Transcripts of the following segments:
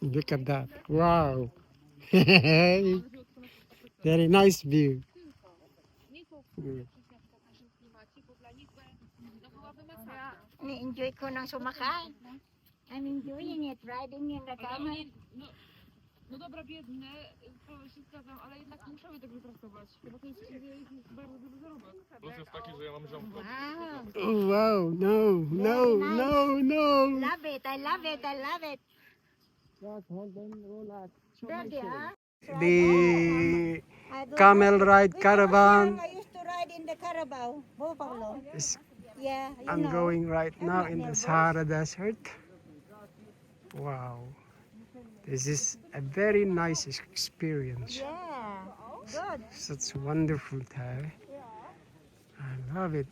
Look at that. Wow. Very nice view. Mm. Ni-enjoy ko nang sumakay. I'm enjoying it, riding in the camel. No dobra, biedne, to się zgadzam, ale jednak nie musiały tego traktować, bo to jest bardzo duży zarobek. Plus jest taki, że ja mam ziomka. Wow. Oh, wow. No, no, no, no. Love it, I love it, I love it. Daddy, ah? The I don't camel know. ride When I was caravan young, I used to ride in the Carabao, Buffalo. is Yeah, you know. ongoing right I'm now not in the nervous. Sahara Desert. Wow. This is a very nice experience. Yeah, good. Such wonderful time. I love it.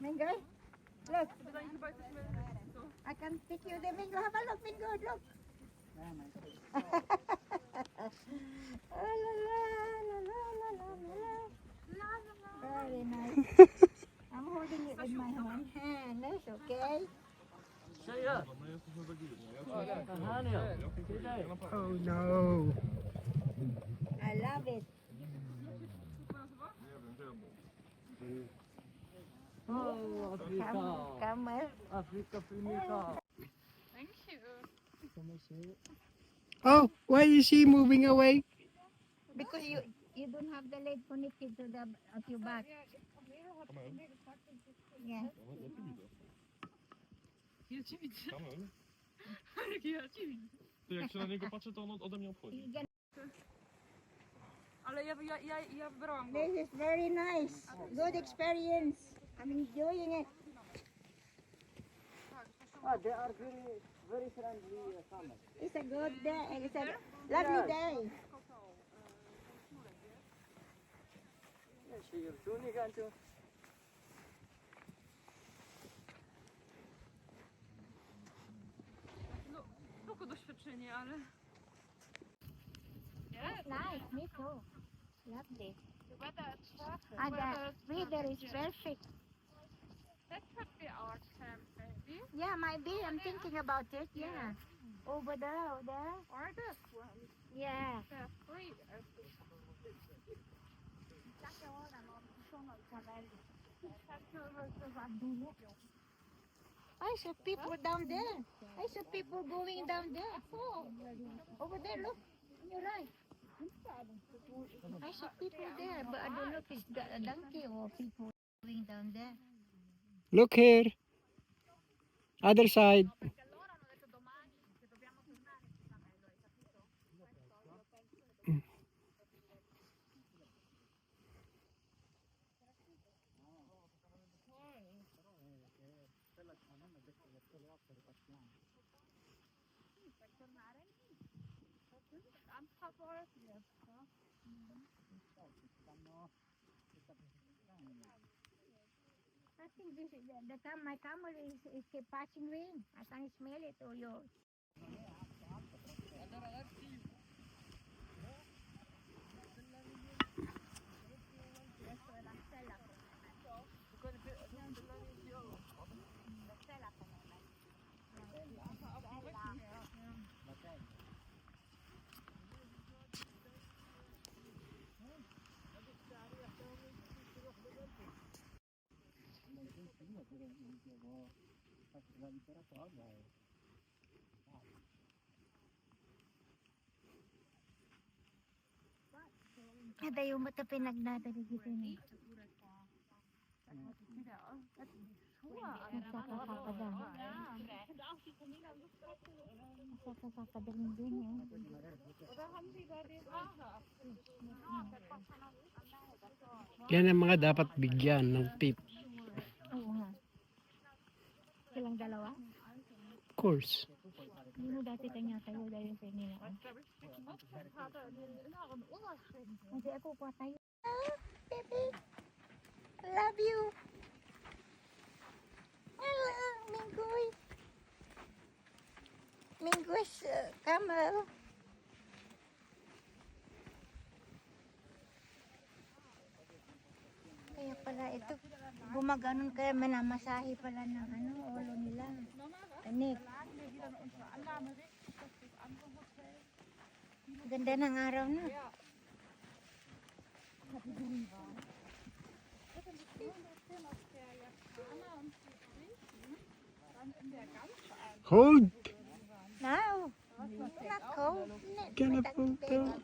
Mingo, look. I can pick you the Mingo. Have a look, Mingo, look. Oh, la, la, la, la, la, la, la. Very nice. I'm holding it with my own hand. That's okay. Oh no. I love it. Camel. Thank you. Oh, why is he moving away? Because you don't have the leg connected to the at your back. Yeah. Ja cię widzę. Kamel? Ja cię widzę. Ty jak się na niego patrzę, to on ode mnie odchodzi. You can- Ale ja wybrałam go. This is very nice. Good experience. I'm enjoying it. They are very friendly camels. It's a good day. It's a lovely day. No, spoko doświadczenie, ale... Nice. Me too. Lovely. The weather is perfect. And the weather is perfect. That could be our camp, maybe. Yeah, might be. I'm thinking about it. Yeah. Over there, over there. Or this one. Yeah. They're free, I think. I saw people down there. I saw people going down there. Over there, look. On your right. I saw people there, but I don't know if it's a donkey or people going down there. Look here. Other side. I think this is my camel is keep passing rain. I can smell it or yours. Ada yung mata pinagdadali dito niya. Nakakakadali. Nakakakadali din eh. Yan ang mga dapat bigyan ng tip. Oo nga. Silang dalawa? Of course. Hindi mo dati kanya tayo dahil sa inyo. Hindi ako pa tayo. Oh, baby. I love you. Hello, Mingoy. request camel. Kaya pala ito, gumaganon kaya manamasahe pala ng ano, ulo nila. Anik. Ganda ng araw na. Hold! Now, not cold. Get a photo.